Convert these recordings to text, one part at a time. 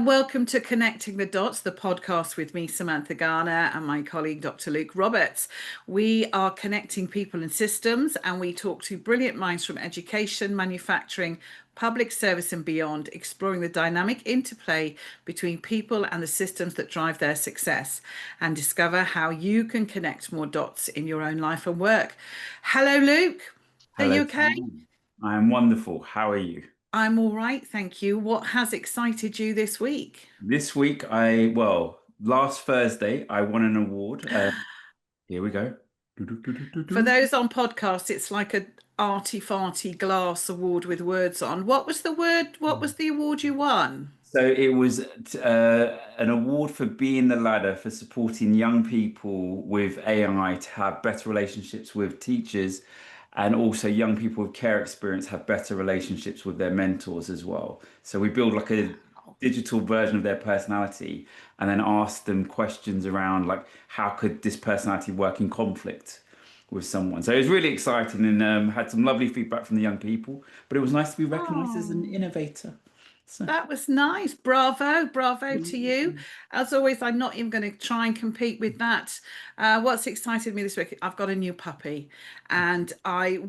and welcome to Connecting the Dots, the podcast with me, Samantha Garner, and my colleague, Dr. Luke Roberts. We are connecting people and systems, and we talk to brilliant minds from education, manufacturing, public service, and beyond, exploring the dynamic interplay between people and the systems that drive their success, and discover how you can connect more dots in your own life and work. Hello, Luke. Are Hello, you okay? Sam. I am wonderful. How are you? I'm all right, thank you. What has excited you this week? This week, last Thursday, I won an award. Here we go. For Do-do-do-do-do-do. those on podcasts, it's like a arty farty glass award with words on. What was the word? What was the award you won? So it was an award for being the ladder for supporting young people with AI to have better relationships with teachers, and also young people with care experience have better relationships with their mentors as well. So we build like a digital version of their personality and then ask them questions around like how could this personality work in conflict with someone. So it was really exciting and had some lovely feedback from the young people, but it was nice to be recognized as an Oh, innovator. So. that was nice. Bravo, bravo to you. As always, I'm not even going to try and compete with that. What's excited me this week? I've got a new puppy, and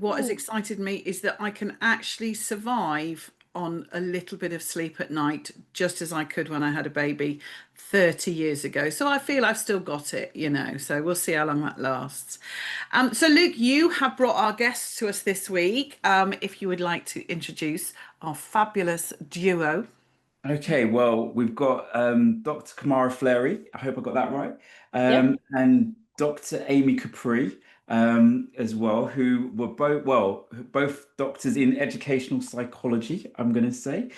what has Oh, excited me is that I can actually survive on a little bit of sleep at night, just as I could when I had a baby 30 years ago. So I feel I've still got it. So we'll see how long that lasts. So Luke, you have brought our guests to us this week. If you would like to introduce our fabulous duo. okay, well, we've got Dr. Kamaria Fleary, I hope I got that right, Yep. and Dr. Amy Couprie as well, who were both doctors in educational psychology, I'm going to say.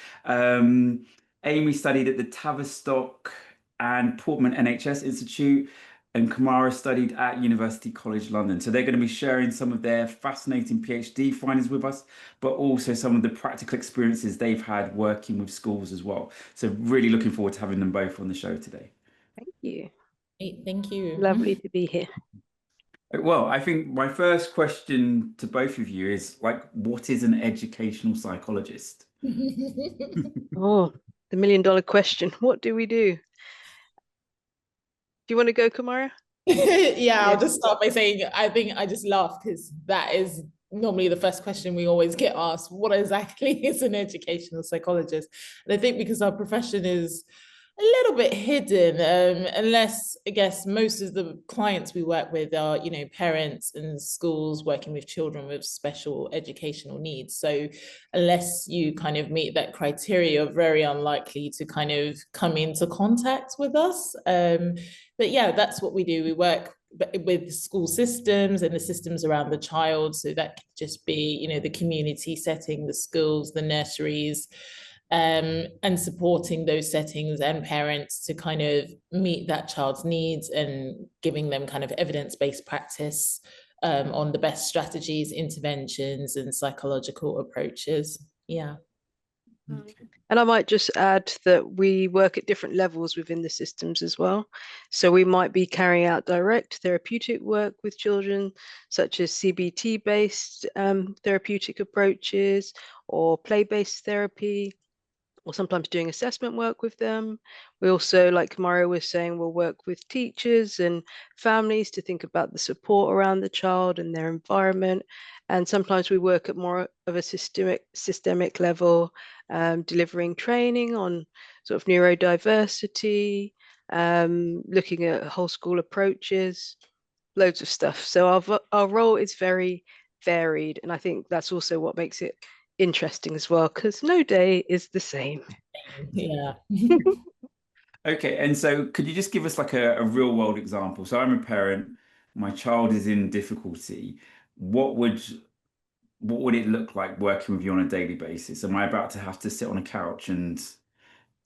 Amy studied at the Tavistock and Portman NHS Institute, and Kamara studied at University College London. So they're going to be sharing some of their fascinating PhD findings with us, but also some of the practical experiences they've had working with schools as well. So really looking forward to having them both on the show today. Thank you. Great, thank you. Lovely to be here. Well, I think my first question to both of you is like, what is an educational psychologist? Oh, the $1 million question. What do we do? Do you want to go, Kamara? Yeah, I'll just start by saying I think I just laugh because that is normally the first question we always get asked. What exactly is an educational psychologist? And I think because our profession is a little bit hidden, unless I guess most of the clients we work with are, parents and schools working with children with special educational needs. So unless you kind of meet that criteria, you're very unlikely to kind of come into contact with us. But yeah, that's what we do. We work with school systems and the systems around the child. So that could just be, the community setting, the schools, the nurseries, and supporting those settings and parents to kind of meet that child's needs and giving them kind of evidence-based practice on the best strategies, interventions, and psychological approaches. Yeah. And I might just add that we work at different levels within the systems as well. So we might be carrying out direct therapeutic work with children, such as CBT-based therapeutic approaches or play-based therapy, or sometimes doing assessment work with them. We also, like Mario was saying, will work with teachers and families to think about the support around the child and their environment. And sometimes we work at more of a systemic level, delivering training on sort of neurodiversity, looking at whole school approaches, loads of stuff. So our role is very varied. And I think that's also what makes it interesting as well, because no day is the same. Yeah. Okay, and so could you just give us like a real world example? So I'm a parent, my child is in difficulty. What would it look like working with you on a daily basis? Am I about to have to sit on a couch and,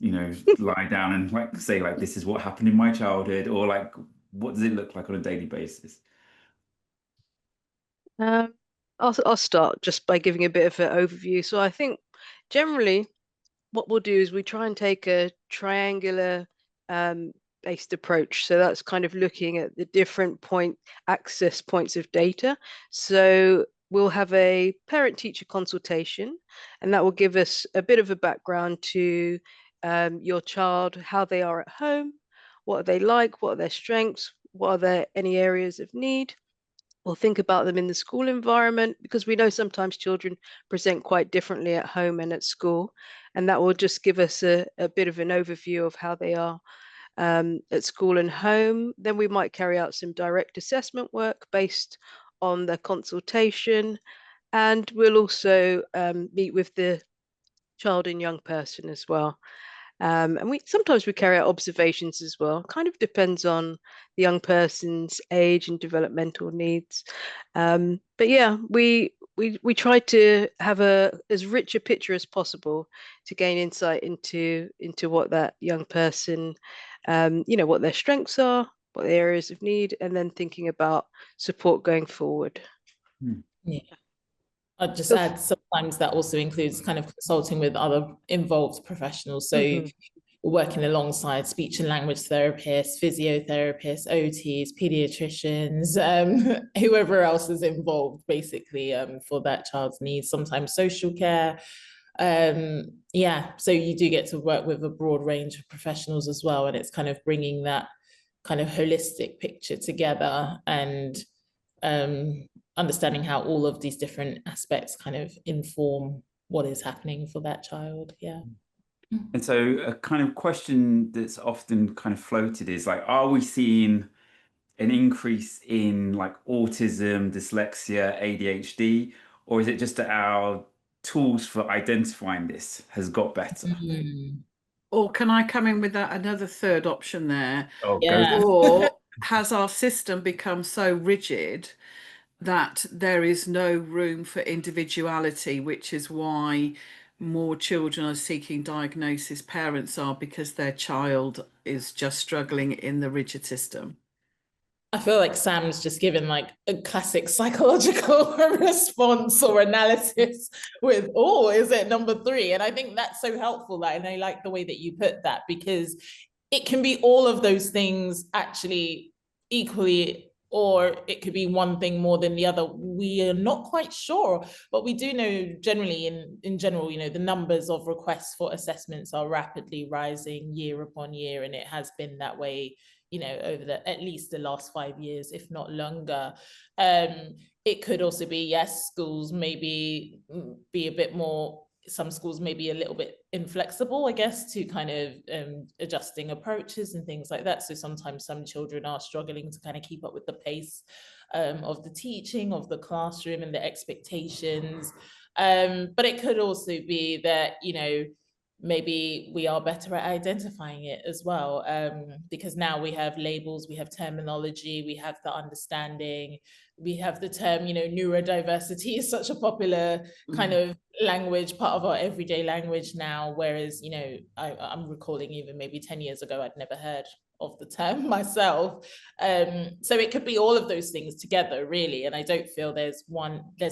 lie down and like say like this is what happened in my childhood, or like what does it look like on a daily basis? I'll start just by giving a bit of an overview. So I think generally what we'll do is we try and take a triangular based approach. So that's kind of looking at the different access points of data. So we'll have a parent-teacher consultation, and that will give us a bit of a background to your child, how they are at home, what are they like, what are their strengths, what are there any areas of need. We'll think about them in the school environment, because we know sometimes children present quite differently at home and at school. And that will just give us a bit of an overview of how they are at school and home. Then we might carry out some direct assessment work based on the consultation. And we'll also meet with the child and young person as well. And we sometimes we carry out observations as well. Kind of depends on the young person's age and developmental needs. But yeah, we try to have as rich a picture as possible to gain insight into what that young person, what their strengths are, what the areas of need, and then thinking about support going forward. Yeah. I'd just add, sometimes that also includes kind of consulting with other involved professionals. So working alongside speech and language therapists, physiotherapists, OTs, pediatricians, whoever else is involved, basically, for that child's needs, sometimes social care. So you do get to work with a broad range of professionals as well. And it's kind of bringing that kind of holistic picture together and understanding how all of these different aspects kind of inform what is happening for that child. Yeah. And so a kind of question that's often kind of floated is like, are we seeing an increase in like autism, dyslexia, ADHD, or is it just that our tools for identifying this has got better? Or can I come in with another third option there? Oh, Yeah. Or has our system become so rigid that there is no room for individuality, which is why more children are seeking diagnosis, parents are, because their child is just struggling in the rigid system? I feel like Sam's just given like a classic psychological response or analysis with, oh, is it number 3? And I think that's so helpful. And I like the way that you put that, because it can be all of those things actually equally, or it could be one thing more than the other. We are not quite sure, but we do know generally in general, the numbers of requests for assessments are rapidly rising year upon year. And it has been that way, over at least the last 5 years, if not longer. It could also be, yes, schools maybe be a bit more, some schools may be a little bit inflexible, I guess, to kind of adjusting approaches and things like that. So sometimes some children are struggling to kind of keep up with the pace of the teaching, of the classroom and the expectations. But it could also be that, maybe we are better at identifying it as well, because now we have labels, we have terminology, we have the understanding, we have the term, neurodiversity is such a popular kind of language, part of our everyday language now, whereas, I'm recalling even maybe 10 years ago, I'd never heard of the term myself. So it could be all of those things together, really. And I don't feel there's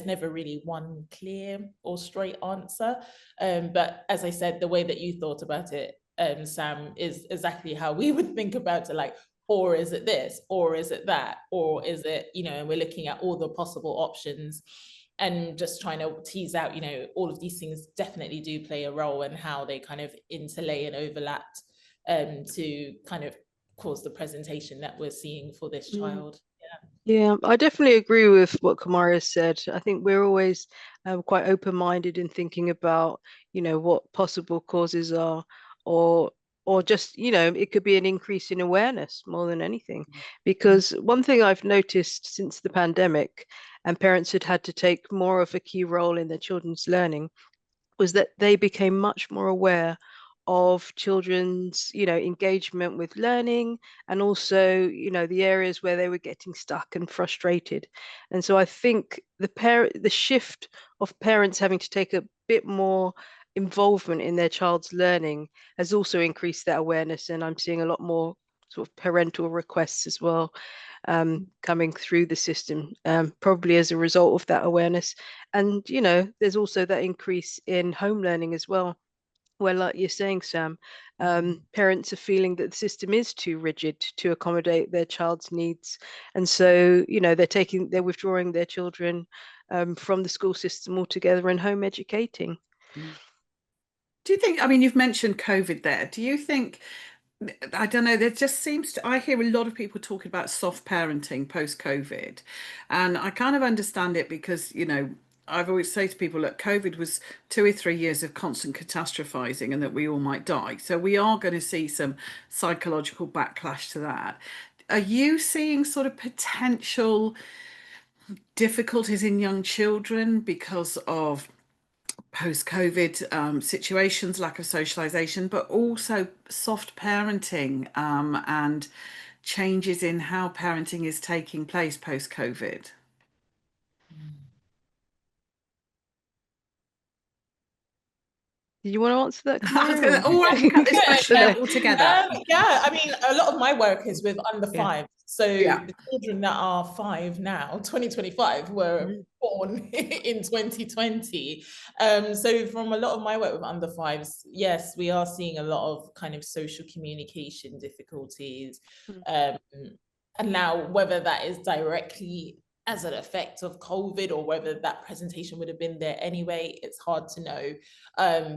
never really one clear or straight answer. But as I said, the way that you thought about it, Sam, is exactly how we would think about it, like, or is it this, or is it that, or is it, and we're looking at all the possible options and just trying to tease out, all of these things definitely do play a role in how they kind of interlay and overlap to kind of cause the presentation that we're seeing for this child. Yeah, I definitely agree with what Kamaria said. I think we're always quite open-minded in thinking about, what possible causes are, or just, it could be an increase in awareness more than anything. Because one thing I've noticed since the pandemic, and parents had to take more of a key role in their children's learning, was that they became much more aware of children's, engagement with learning, and also, the areas where they were getting stuck and frustrated. And so I think the shift of parents having to take a bit more involvement in their child's learning has also increased that awareness. And I'm seeing a lot more sort of parental requests as well, coming through the system, probably as a result of that awareness. And, there's also that increase in home learning as well, where, like you're saying, Sam, parents are feeling that the system is too rigid to accommodate their child's needs. And so, they're withdrawing their children from the school system altogether and home educating. Do you think, I mean, you've mentioned COVID there. Do you think, I don't know, there just seems to, I hear a lot of people talking about soft parenting post-COVID. And I kind of understand it because, you know, I've always say to people, look, COVID was 2 or 3 years of constant catastrophizing and that we all might die. So we are going to see some psychological backlash to that. Are you seeing sort of potential difficulties in young children because of post-COVID situations, lack of socialization, but also soft parenting and changes in how parenting is taking place post-COVID? Do you want to answer that, I was Kamaria? I can cut this question out altogether. Yeah, I mean, a lot of my work is with under five. So Yeah. the children that are 5 now, 2025, were born in 2020. So from a lot of my work with under fives, yes, we are seeing a lot of kind of social communication difficulties. And now whether that is directly as an effect of COVID or whether that presentation would have been there anyway, it's hard to know.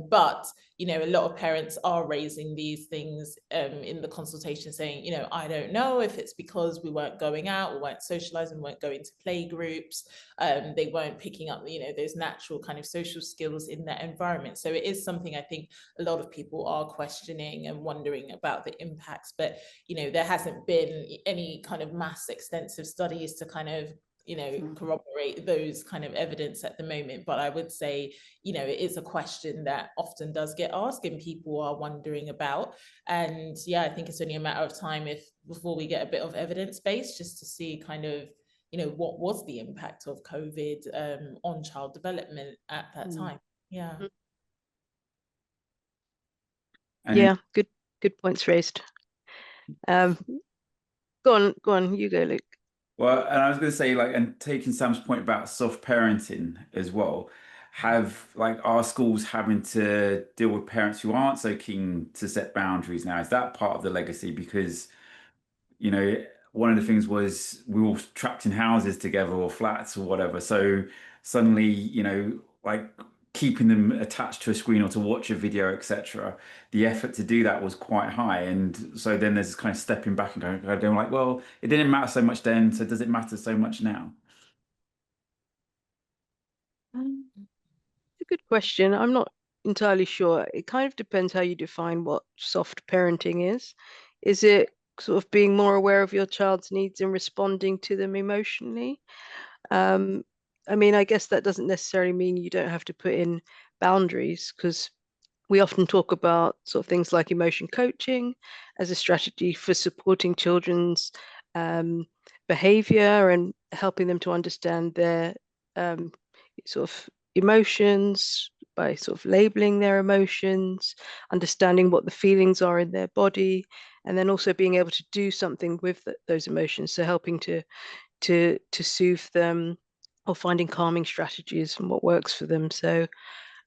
But, you know, a lot of parents are raising these things in the consultation saying, you know, I don't know if it's because we weren't going out, we weren't socializing, we weren't going to play groups, they weren't picking up, you know, those natural kind of social skills in that environment. So it is something I think a lot of people are questioning and wondering about the impacts. But, you know, there hasn't been any kind of mass extensive studies to kind of, you know, corroborate those kind of evidence at the moment. But I would say, you know, it is a question that often does get asked and people are wondering about. And yeah, I think it's only a matter of time before we get a bit of evidence base just to see kind of, you know, what was the impact of COVID on child development at that time. Yeah. Yeah, good points raised. Go on, you go, Luke. Well, and I was going to say, like, and taking Sam's point about soft parenting as well, have like our schools having to deal with parents who aren't so keen to set boundaries now? Is that part of the legacy? Because, you know, one of the things was we were all trapped in houses together or flats or whatever. So suddenly, you know, like keeping them attached to a screen or to watch a video, etc., the effort to do that was quite high. And so then there's this kind of stepping back and going like, well, it didn't matter so much then, so does it matter so much now? It's a good question. I'm not entirely sure. It kind of depends how you define what soft parenting is. Is it sort of being more aware of your child's needs and responding to them emotionally? I mean, I guess that doesn't necessarily mean you don't have to put in boundaries, because we often talk about sort of things like emotion coaching as a strategy for supporting children's behavior and helping them to understand their sort of emotions by sort of labeling their emotions, understanding what the feelings are in their body, and then also being able to do something with those emotions. So helping to soothe them or finding calming strategies and what works for them. So,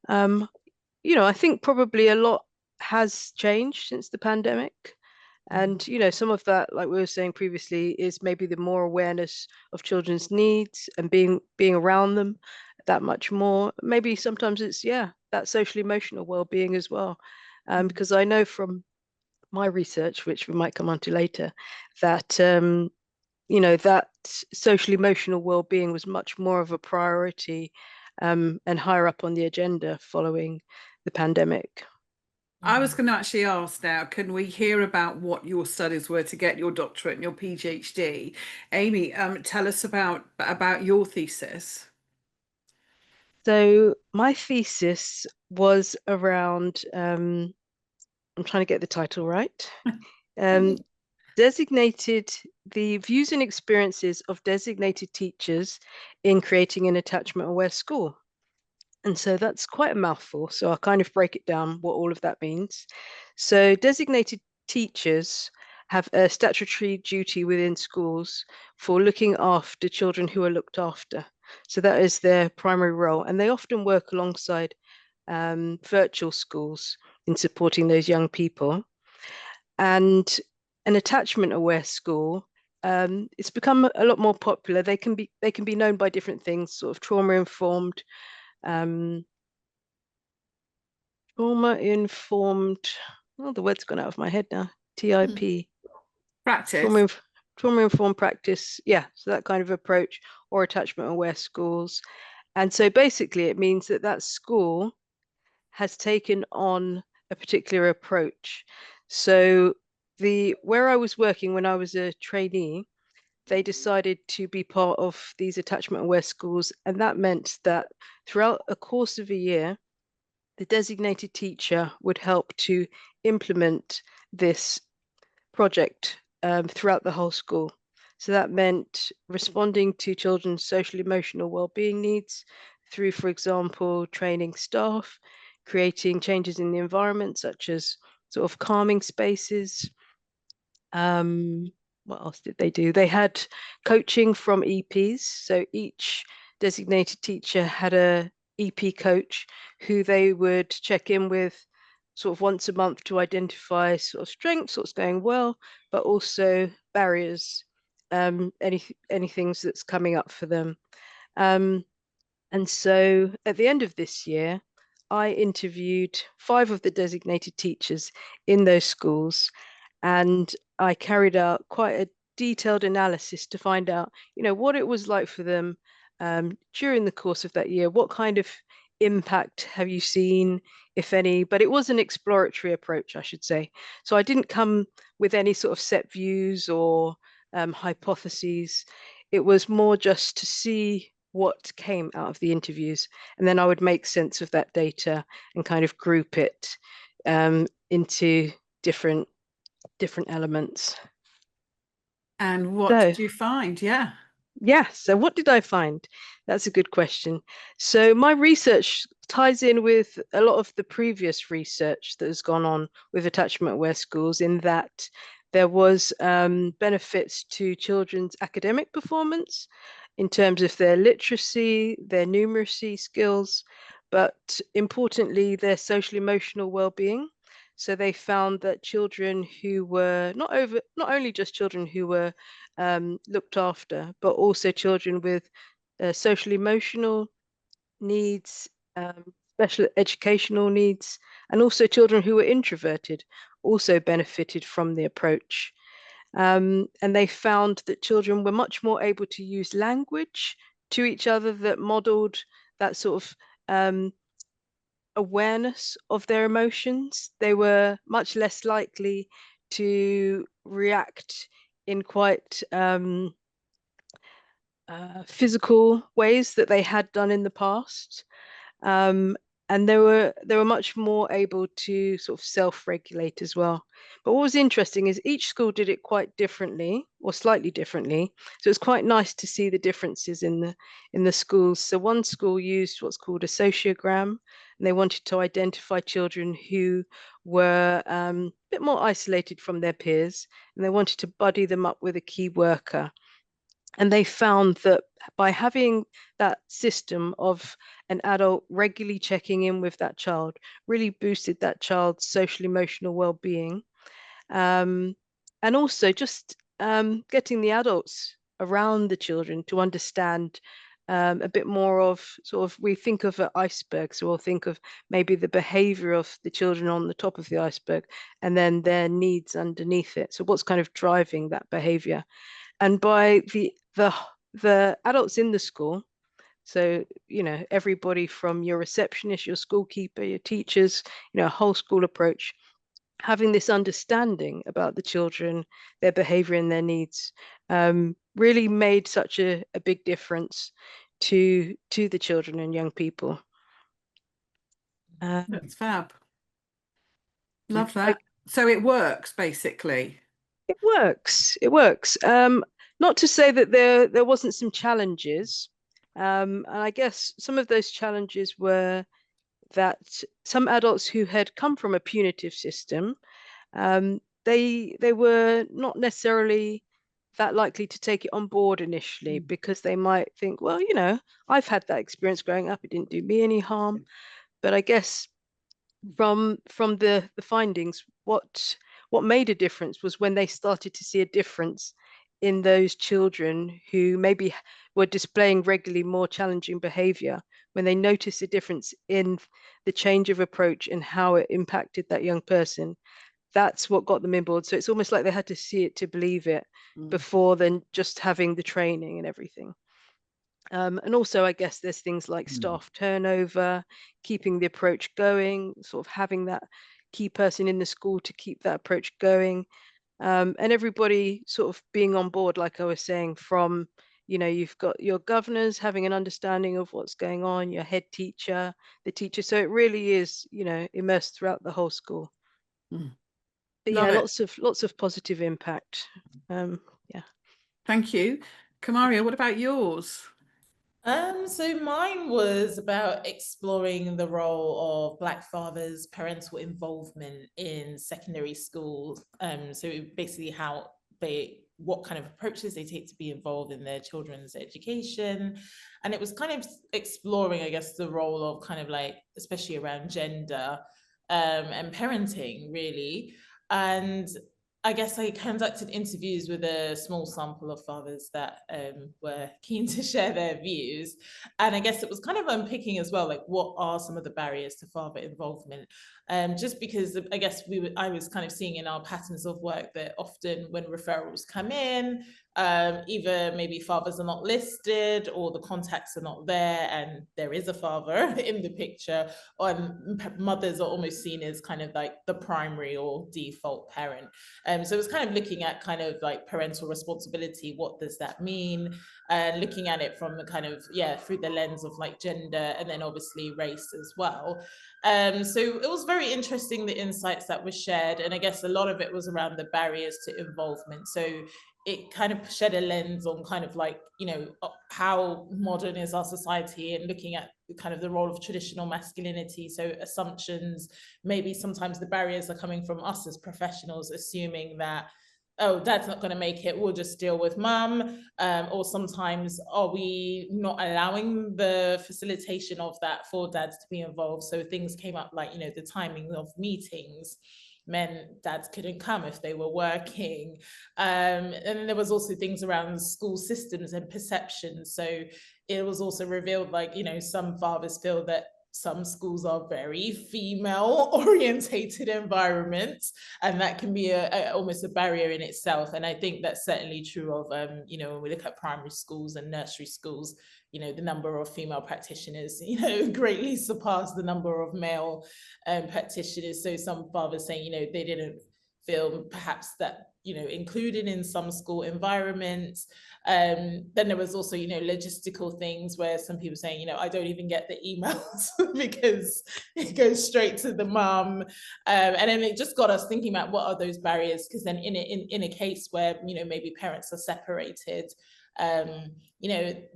you know, I think probably a lot has changed since the pandemic. And, you know, some of that, like we were saying previously, is maybe the more awareness of children's needs and being around them that much more. Maybe sometimes it's, yeah, that social emotional well-being as well. Because I know from my research, which we might come on to later, that you know, that social emotional well-being was much more of a priority and higher up on the agenda following the pandemic. I was going to actually ask now, can we hear about what your studies were to get your doctorate and your PhD? Amy, tell us about your thesis. So my thesis was around, I'm trying to get the title right, designated the views and experiences of designated teachers in creating an attachment-aware school. And so that's quite a mouthful. So I'll kind of break it down what all of that means. So designated teachers have a statutory duty within schools for looking after children who are looked after. So that is their primary role. And they often work alongside virtual schools in supporting those young people. And an attachment-aware school, it's become a lot more popular. They can be known by different things, sort of trauma-informed, trauma-informed, oh, the word's gone out of my head now, TIP. Practice. Trauma-informed practice, yeah, so that kind of approach, or attachment-aware schools. And so basically it means that that school has taken on a particular approach. So where I was working when I was a trainee, they decided to be part of these attachment-aware schools, and that meant that throughout a course of a year, the designated teacher would help to implement this project throughout the whole school. So that meant responding to children's social emotional well-being needs through, for example, training staff, creating changes in the environment, such as sort of calming spaces. What else did they do? They had coaching from EPs. So each designated teacher had a EP coach who they would check in with sort of once a month to identify sort of strengths, what's going well, but also barriers, any things that's coming up for them. And so at the end of this year, I interviewed 5 of the designated teachers in those schools, and I carried out quite a detailed analysis to find out, what it was like for them during the course of that year. What kind of impact have you seen, if any? But it was an exploratory approach, I should say. So I didn't come with any sort of set views or hypotheses. It was more just to see what came out of the interviews, and then I would make sense of that data and kind of group it into different elements. And what did you find? Yeah. Yeah, so what did I find? That's a good question. So my research ties in with a lot of the previous research that has gone on with attachment-aware schools, in that there was benefits to children's academic performance in terms of their literacy, their numeracy skills, but importantly, their social emotional well-being. So they found that children who were not only just children who were looked after, but also children with social emotional needs, special educational needs, and also children who were introverted also benefited from the approach. And they found that children were much more able to use language to each other that modeled that sort of awareness of their emotions. They were much less likely to react in quite physical ways that they had done in the past. And they were much more able to sort of self-regulate as well. But what was interesting is each school did it quite differently, or slightly differently. So it's quite nice to see the differences in the schools. So one school used what's called a sociogram, and they wanted to identify children who were a bit more isolated from their peers, and they wanted to buddy them up with a key worker. And they found that by having that system of an adult regularly checking in with that child really boosted that child's social emotional well-being. And also just getting the adults around the children to understand a bit more of sort of, we think of an iceberg, so we'll think of maybe the behavior of the children on the top of the iceberg and then their needs underneath it. So what's kind of driving that behavior? And by the adults in the school, so everybody from your receptionist, your school keeper, your teachers, a whole school approach, having this understanding about the children, their behavior and their needs, really made such a big difference to the children and young people. That's fab. Love that. So it works, basically. It works. It works. Not to say that there wasn't some challenges. And I guess some of those challenges were that some adults who had come from a punitive system, they were not necessarily that likely to take it on board initially, because they might think, well, I've had that experience growing up, it didn't do me any harm. But I guess from the findings, what made a difference was when they started to see a difference in those children who maybe were displaying regularly more challenging behavior, when they noticed a difference in the change of approach and how it impacted that young person, that's what got them in board. So it's almost like they had to see it to believe it before then just having the training and everything. And also, I guess there's things like staff turnover, keeping the approach going, sort of having that key person in the school to keep that approach going. And everybody sort of being on board, like I was saying, from, you've got your governors having an understanding of what's going on, your head teacher, the teacher. So it really is, immersed throughout the whole school. But Love yeah, it. lots of positive impact. Yeah. Thank you. Kamaria, what about yours? So mine was about exploring the role of Black fathers' parental involvement in secondary schools. So basically what kind of approaches they take to be involved in their children's education. And it was kind of exploring, I guess, the role of kind of like, especially around gender and parenting, really. And I guess I conducted interviews with a small sample of fathers that were keen to share their views. And I guess it was kind of unpicking as well, like what are some of the barriers to father involvement? Just because I guess I was kind of seeing in our patterns of work that often when referrals come in, either maybe fathers are not listed or the contacts are not there and there is a father in the picture, or mothers are almost seen as kind of like the primary or default parent. So it was kind of looking at kind of like parental responsibility. What does that mean? And looking at it from the kind of, through the lens of like gender and then obviously race as well. So it was very interesting, the insights that were shared. And I guess a lot of it was around the barriers to involvement. So it kind of shed a lens on kind of like, how modern is our society and looking at kind of the role of traditional masculinity. So assumptions, maybe sometimes the barriers are coming from us as professionals, assuming that, oh, dad's not going to make it, we'll just deal with mum. Or sometimes are we not allowing the facilitation of that for dads to be involved? So things came up like, the timing of meetings meant dads couldn't come if they were working. And then there was also things around school systems and perceptions. So it was also revealed, like, some fathers feel that some schools are very female orientated environments, and that can be almost a barrier in itself. And I think that's certainly true of, when we look at primary schools and nursery schools, the number of female practitioners, greatly surpass the number of male practitioners. So some fathers saying, they didn't feel perhaps that, included in some school environments. Then there was also, logistical things where some people saying, I don't even get the emails because it goes straight to the mum. And then it just got us thinking about what are those barriers, because then in a case where, maybe parents are separated,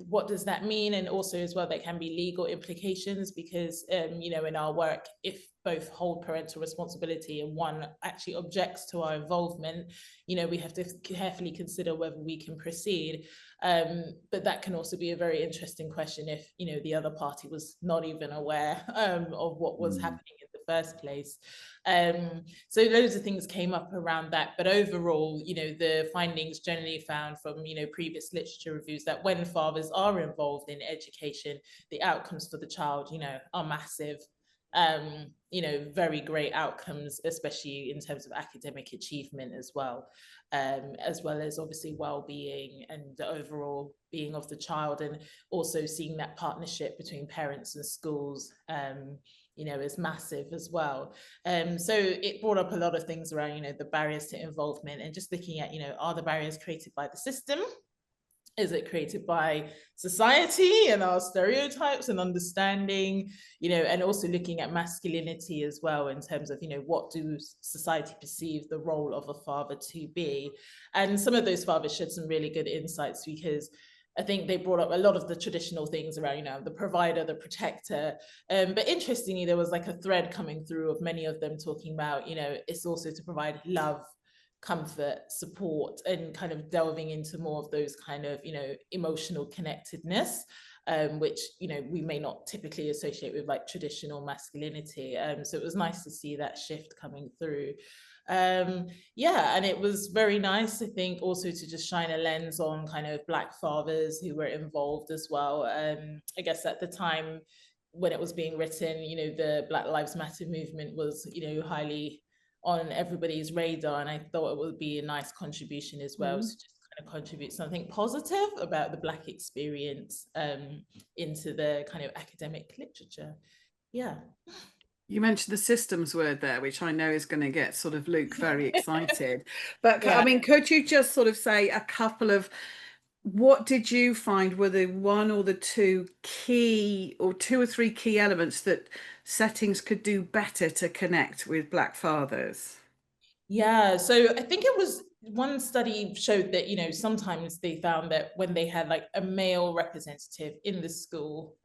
what does that mean? And also as well, there can be legal implications because, in our work, if both hold parental responsibility and one actually objects to our involvement, we have to carefully consider whether we can proceed. But that can also be a very interesting question if, the other party was not even aware of what was happening in the first place. So loads of things came up around that, but overall, the findings generally found from, previous literature reviews that when fathers are involved in education, the outcomes for the child, are massive. Very great outcomes, especially in terms of academic achievement as well as obviously well-being and the overall being of the child, and also seeing that partnership between parents and schools is massive as well. So it brought up a lot of things around, the barriers to involvement, and just looking at, are the barriers created by the system? Is it created by society and our stereotypes and understanding, and also looking at masculinity as well in terms of, what do society perceive the role of a father to be? And some of those fathers shared some really good insights, because I think they brought up a lot of the traditional things around, the provider, the protector. But interestingly, there was like a thread coming through of many of them talking about, it's also to provide love, comfort, support, and kind of delving into more of those kind of, emotional connectedness, which, we may not typically associate with like traditional masculinity. So it was nice to see that shift coming through. Yeah, and it was very nice, I think, also to just shine a lens on kind of Black fathers who were involved as well. I guess at the time when it was being written, you know, the Black Lives Matter movement was, you know, highly on everybody's radar, and I thought it would be a nice contribution as well to just kind of contribute something positive about the Black experience into the kind of academic literature. Yeah. You mentioned the systems word there, which I know is going to get sort of Luke very excited. But Yeah. I mean, could you just sort of say a couple of, what did you find were the one or the two key, or two or three key elements that settings could do better to connect with Black fathers? Yeah, so I think it was one study showed that, you know, sometimes they found that when they had like a male representative in the school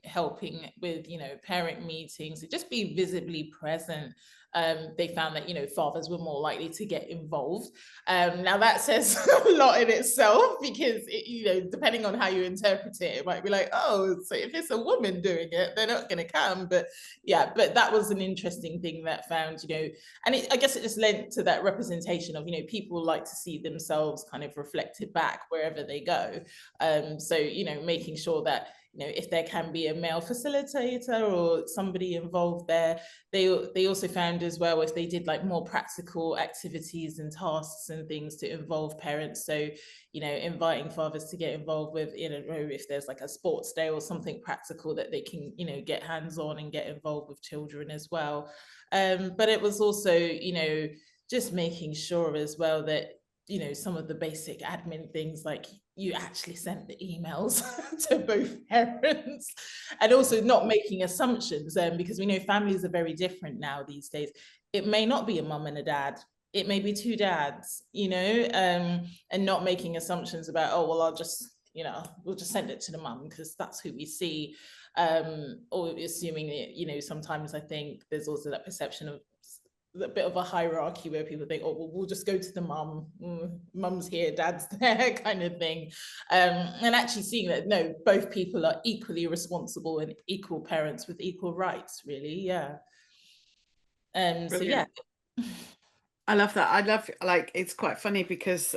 helping with, you know, parent meetings, to just be visibly present, they found that, you know, fathers were more likely to get involved. Now that says a lot in itself, because it, you know, depending on how you interpret it, it might be like, oh, so if it's a woman doing it, they're not going to come. But yeah, but that was an interesting thing that found, you know, and I guess it just lent to that representation of, you know, people like to see themselves kind of reflected back wherever they go. So, you know, making sure that, you know, if there can be a male facilitator or somebody involved there, they also found as well, if they did like more practical activities and tasks and things to involve parents. So, you know, inviting fathers to get involved with, you know, if there's like a sports day or something practical that they can, you know, get hands on and get involved with children as well. But it was also, you know, just making sure as well that, you know, some of the basic admin things, like you actually sent the emails to both parents, and also not making assumptions, because we know families are very different now these days. It may not be a mum and a dad. It may be two dads, you know, and not making assumptions about, oh, well, I'll just, you know, we'll just send it to the mum because that's who we see. Or assuming that, you know, sometimes I think there's also that perception of a bit of a hierarchy where people think, oh, well, we'll just go to the mum, mum's here, dad's there, kind of thing. And actually seeing that, no, both people are equally responsible and equal parents with equal rights, really. Yeah. So yeah. I love that. I love, like, it's quite funny because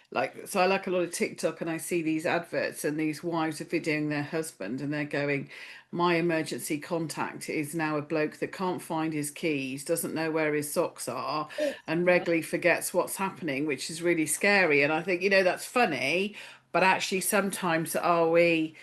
like, so I like a lot of TikTok, and I see these adverts and these wives are videoing their husband and they're going, my emergency contact is now a bloke that can't find his keys, doesn't know where his socks are, and regularly forgets what's happening, which is really scary. And I think, you know, that's funny, but actually sometimes are we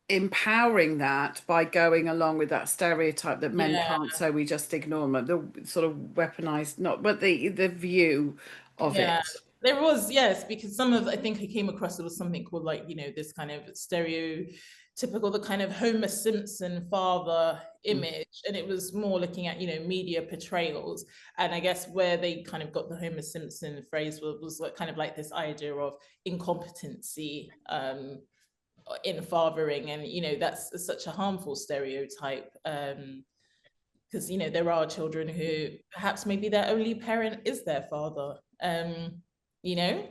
empowering that by going along with that stereotype that men can't, so we just ignore them, the sort of weaponized, not, but the view of it. There was, yes, because some of, I think I came across, there was something called, like, you know, this kind of stereotypical, the kind of Homer Simpson father image, and it was more looking at, you know, media portrayals. And I guess where they kind of got the Homer Simpson phrase was like, kind of like this idea of incompetency in fathering, and, you know, that's such a harmful stereotype, because, you know, there are children who perhaps maybe their only parent is their father, you know,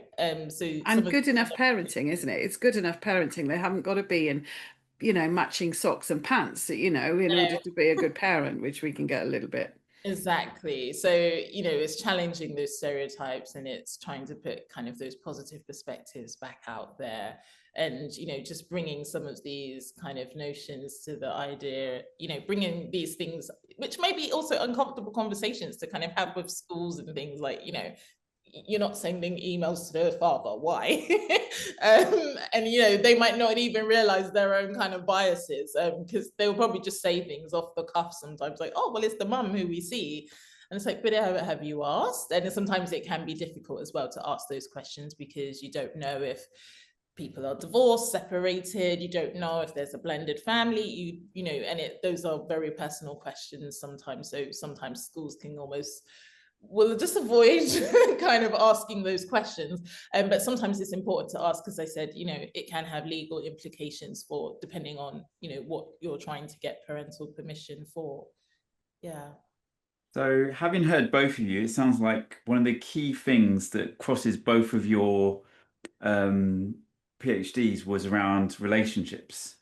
so, and good enough parenting, isn't it? It's good enough parenting. They haven't got to be in, you know, matching socks and pants, you know, in order to be a good parent, which we can get a little bit. Exactly. So, you know, it's challenging those stereotypes, and it's trying to put kind of those positive perspectives back out there, and, you know, just bringing some of these kind of notions to the idea, you know, bringing these things, which may be also uncomfortable conversations to kind of have with schools and things, like, you know, you're not sending emails to their father, why? And, you know, they might not even realize their own kind of biases, because they'll probably just say things off the cuff sometimes, like, oh, well, it's the mum who we see. And it's like, but have you asked? And sometimes it can be difficult as well to ask those questions, because you don't know if people are divorced, separated, you don't know if there's a blended family, you know, and those are very personal questions sometimes. So sometimes schools can almost, will just avoid kind of asking those questions. But sometimes it's important to ask, because I said, you know, it can have legal implications for, depending on, you know, what you're trying to get parental permission for. Yeah. So having heard both of you, it sounds like one of the key things that crosses both of your PhDs was around relationships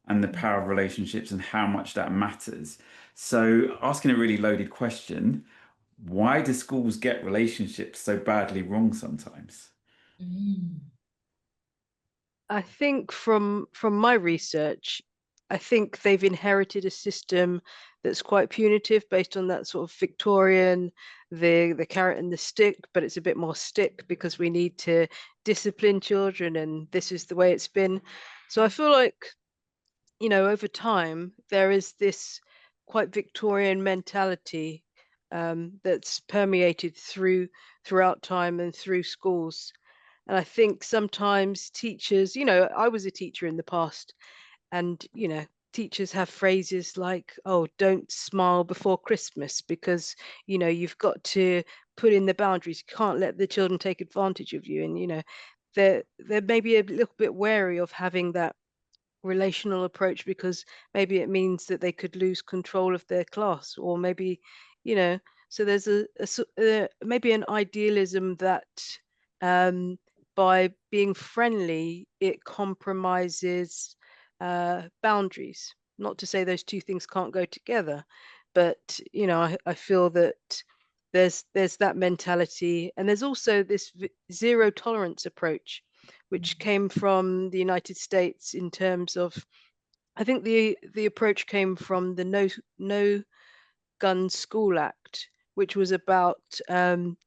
and the power of relationships and how much that matters. So asking a really loaded question, why do schools get relationships so badly wrong sometimes? I think from my research, I think they've inherited a system that's quite punitive based on that sort of Victorian, the carrot and the stick, but it's a bit more stick because we need to discipline children and this is the way it's been. So I feel like, you know, over time, there is this quite Victorian mentality that's permeated throughout time and through schools. And I think sometimes teachers, you know, I was a teacher in the past, and, you know, teachers have phrases like, oh, don't smile before Christmas because, you know, you've got to put in the boundaries. You can't let the children take advantage of you. And, you know, they're maybe a little bit wary of having that relational approach because maybe it means that they could lose control of their class, or maybe, you know, so there's maybe an idealism that by being friendly it compromises boundaries. Not to say those two things can't go together, but, you know, I feel that there's that mentality, and there's also this zero tolerance approach which came from the United States in terms of, I think the approach came from the No Gun School Act, which was about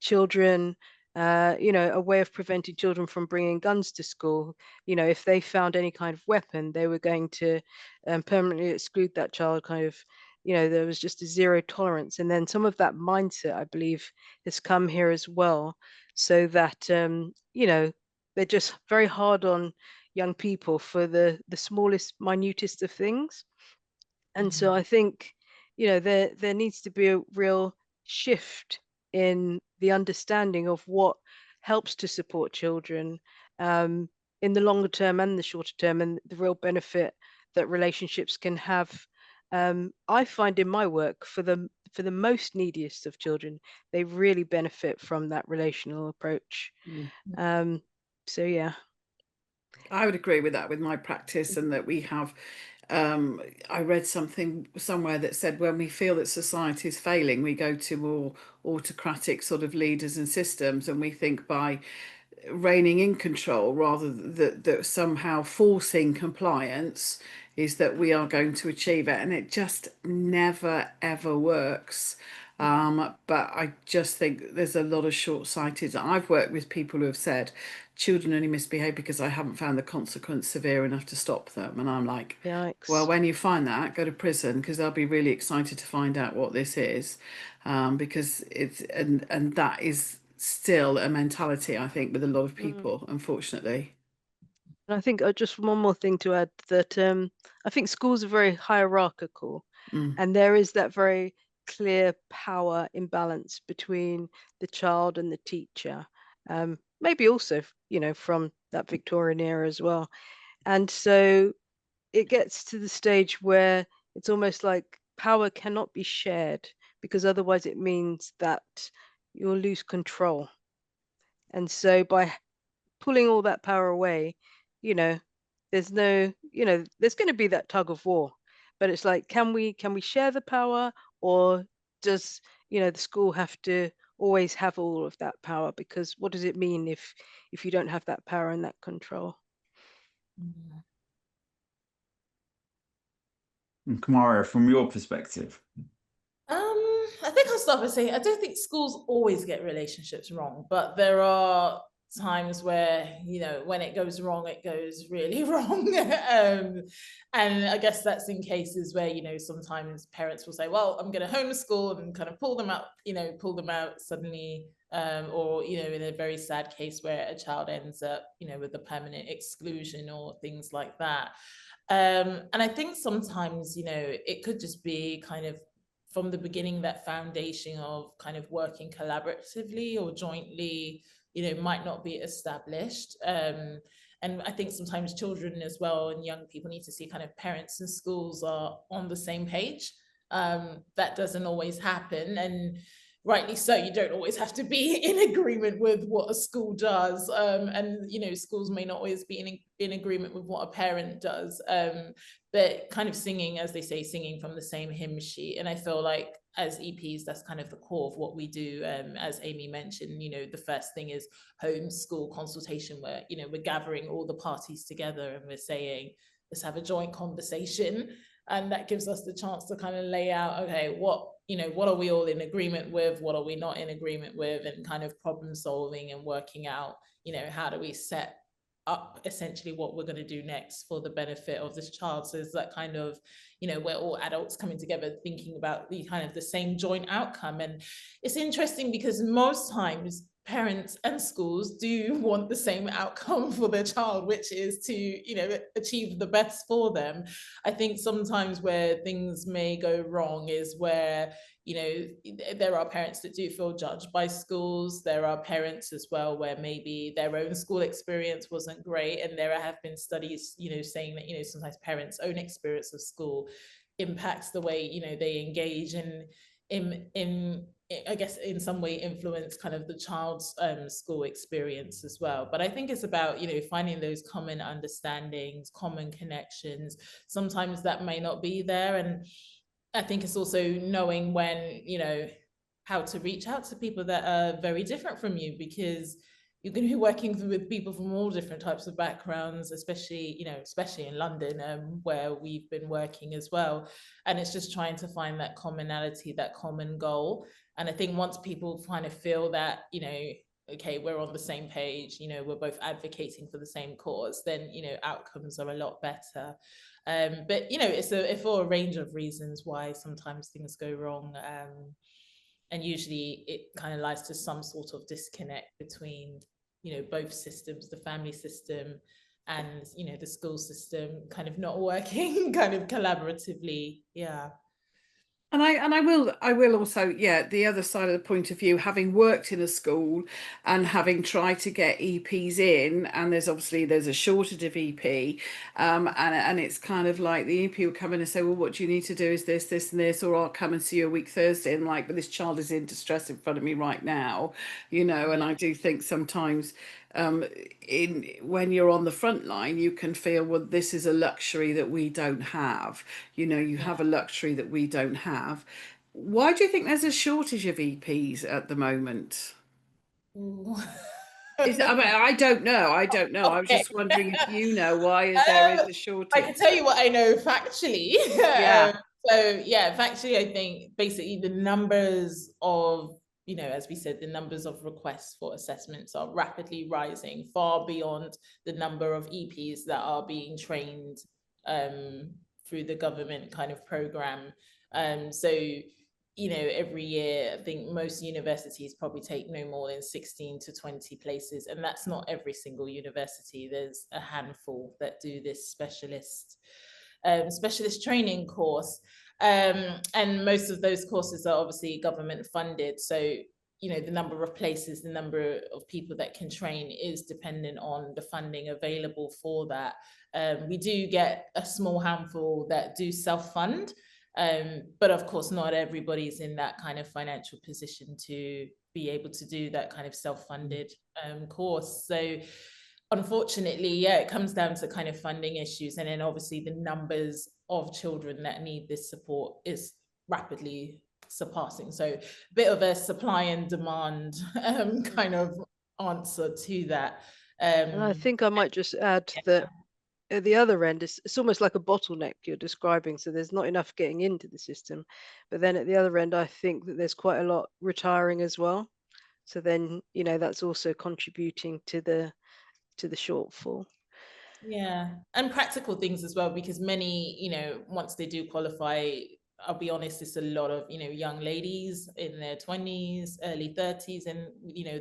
children, you know, a way of preventing children from bringing guns to school. You know, if they found any kind of weapon, they were going to permanently exclude that child. Kind of, you know, there was just a zero tolerance, and then some of that mindset, I believe, has come here as well, so that you know, they're just very hard on young people for the smallest, minutest of things. And so I think, you know, there needs to be a real shift in the understanding of what helps to support children um, in the longer term and the shorter term, and the real benefit that relationships can have. I find in my work, for the most neediest of children, they really benefit from that relational approach. So yeah. I would agree with that with my practice, and that we have. I read something somewhere that said when we feel that society is failing, we go to more autocratic sort of leaders and systems, and we think by reigning in control rather that somehow forcing compliance is that we are going to achieve it, and it just never ever works. But I just think there's a lot of short-sighted. I've worked with people who have said children only misbehave because I haven't found the consequence severe enough to stop them, and I'm like, well, Yikes. when you find that, go to prison, because they'll be really excited to find out what this is, because it's and that is still a mentality, I think, with a lot of people, unfortunately. And I think just one more thing to add, that I think schools are very hierarchical, Mm. and there is that very clear power imbalance between the child and the teacher. Maybe also, you know, from that Victorian era as well. And so it gets to the stage where it's almost like power cannot be shared, because otherwise it means that you'll lose control. And so by pulling all that power away, you know, there's no, you know, there's going to be that tug of war, but it's like, can we share the power, or does, you know, the school have to always have all of that power? Because what does it mean if you don't have that power and that control? And Kamaria, from your perspective. I think I'll start by saying I don't think schools always get relationships wrong, but there are times where, you know, when it goes wrong, it goes really wrong. And I guess that's in cases where, you know, sometimes parents will say, well, I'm going to homeschool, and kind of pull them out suddenly, or, you know, in a very sad case where a child ends up, you know, with a permanent exclusion or things like that. And I think sometimes, you know, it could just be kind of from the beginning, that foundation of kind of working collaboratively or jointly, you know, might not be established. And I think sometimes children as well and young people need to see kind of parents and schools are on the same page. That doesn't always happen. And rightly so, you don't always have to be in agreement with what a school does, and you know, schools may not always be in agreement with what a parent does, but kind of singing, as they say, singing from the same hymn sheet. And I feel like as EPs, that's kind of the core of what we do. As Amy mentioned, you know, the first thing is home school consultation, where, you know, we're gathering all the parties together and we're saying, let's have a joint conversation. And that gives us the chance to kind of lay out, okay, what are we all in agreement with? What are we not in agreement with? And kind of problem solving and working out, you know, how do we set up essentially what we're going to do next for the benefit of this child. So it's that kind of, you know, we're all adults coming together thinking about the kind of the same joint outcome. And it's interesting because most times parents and schools do want the same outcome for their child, which is to, you know, achieve the best for them. I think sometimes where things may go wrong is where, you know, there are parents that do feel judged by schools. There are parents as well where maybe their own school experience wasn't great. And there have been studies, you know, saying that, you know, sometimes parents' own experience of school impacts the way, you know, they engage in I guess in some way influence kind of the child's school experience as well. But I think it's about, you know, finding those common understandings, common connections. Sometimes that may not be there. And I think it's also knowing when, you know, how to reach out to people that are very different from you, because you're going to be working with people from all different types of backgrounds, especially, you know, especially in London, where we've been working as well. And it's just trying to find that commonality, that common goal. And I think once people kind of feel that, you know, okay, we're on the same page, you know, we're both advocating for the same cause, then, you know, outcomes are a lot better. But, you know, it's for a range of reasons why sometimes things go wrong. And usually it kind of lies to some sort of disconnect between, you know, both systems, the family system and, you know, the school system kind of not working kind of collaboratively. Yeah. And I will also, yeah, the other side of the point of view, having worked in a school and having tried to get EPs in, and there's a shortage of EP, and it's kind of like the EP will come in and say, well, what you need to do is this and this, or I'll come and see you a week Thursday, and like, but this child is in distress in front of me right now, you know. And I do think sometimes when you're on the front line, you can feel, well, this is a luxury that we don't have. You know, you have a luxury that we don't have. Why do you think there's a shortage of EPs at the moment? I mean, I don't know. Okay. I was just wondering if you know why there is a shortage. I can tell you what I know factually. Yeah. So yeah, factually, I think basically the numbers of, you know, as we said, the numbers of requests for assessments are rapidly rising, far beyond the number of EPs that are being trained through the government kind of program. So, you know, every year, I think most universities probably take no more than 16 to 20 places. And that's not every single university. There's a handful that do this specialist training course. And most of those courses are obviously government funded. So, you know, the number of places, the number of people that can train is dependent on the funding available for that. We do get a small handful that do self-fund, but of course, not everybody's in that kind of financial position to be able to do that kind of self-funded course. So unfortunately, yeah, it comes down to kind of funding issues. And then obviously the numbers of children that need this support is rapidly surpassing. So a bit of a supply and demand kind of answer to that. And I think I might just add that at the other end, it's almost like a bottleneck you're describing. So there's not enough getting into the system. But then at the other end, I think that there's quite a lot retiring as well. So then, you know, that's also contributing to the shortfall. Yeah, and practical things as well, because many, you know, once they do qualify, I'll be honest, it's a lot of, you know, young ladies in their 20s, early 30s, and, you know,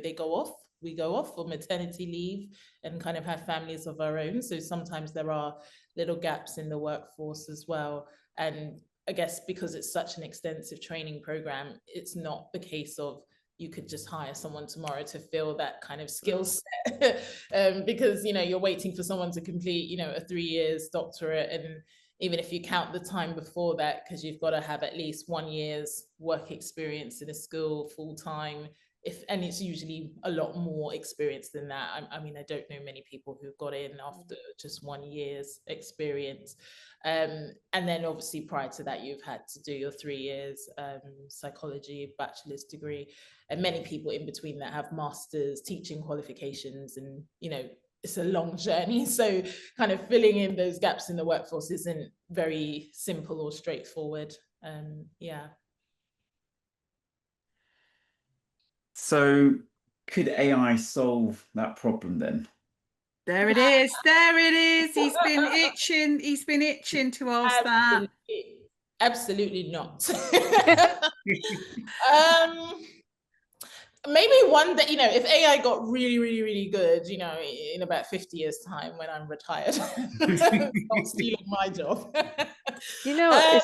we go off for maternity leave and kind of have families of our own. So sometimes there are little gaps in the workforce as well. And I guess because it's such an extensive training program, it's not the case of you could just hire someone tomorrow to fill that kind of skill set, because, you know, you're waiting for someone to complete, you know, a 3 years doctorate, and, even if you count the time before that, because you've got to have at least 1 year's work experience in a school full time. And it's usually a lot more experience than that. I mean, I don't know many people who got in after just 1 year's experience. And then obviously prior to that, you've had to do your 3 years psychology bachelor's degree. And many people in between that have masters, teaching qualifications, and, you know, it's a long journey. So kind of filling in those gaps in the workforce isn't very simple or straightforward. Yeah. So could AI solve that problem then? There it is. There it is. He's been itching. He's been itching to ask that. Absolutely not. Maybe one day, you know, if AI got really, really, really good, you know, in about 50 years' time when I'm retired, stop stealing my job. You know,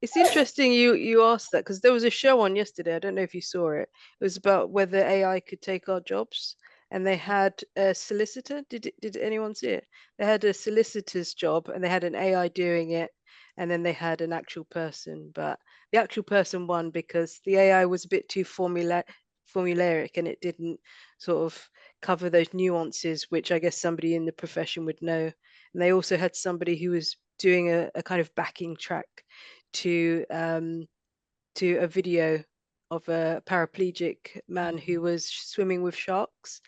it's interesting you asked that, because there was a show on yesterday. I don't know if you saw it. It was about whether AI could take our jobs, and they had a solicitor. Did anyone see it? They had a solicitor's job, and they had an AI doing it, and then they had an actual person. But the actual person won because the AI was a bit too formulaic, and it didn't sort of cover those nuances, which I guess somebody in the profession would know. And they also had somebody who was doing a kind of backing track to a video of a paraplegic man who was swimming with sharks,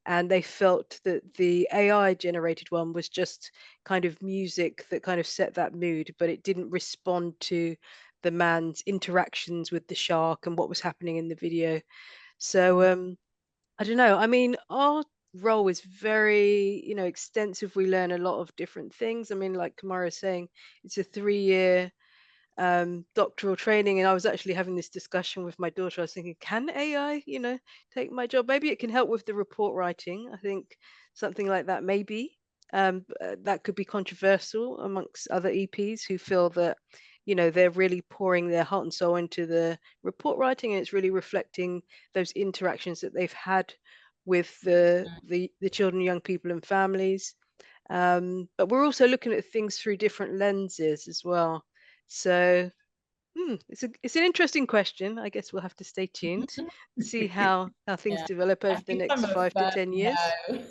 and they felt that the AI generated one was just kind of music that kind of set that mood, but it didn't respond to the man's interactions with the shark and what was happening in the video. So I don't know. I mean, our role is very, you know, extensive. We learn a lot of different things. I mean, like Kamaria is saying, it's a 3-year doctoral training, and I was actually having this discussion with my daughter. I was thinking, can AI, you know, take my job? Maybe it can help with the report writing. I think something like that, maybe. That could be controversial amongst other EPs who feel that, you know, they're really pouring their heart and soul into the report writing, and it's really reflecting those interactions that they've had with the children, young people, and families. But we're also looking at things through different lenses as well. So it's an interesting question. I guess we'll have to stay tuned, see how things develop over the next 5 to 10 years. No.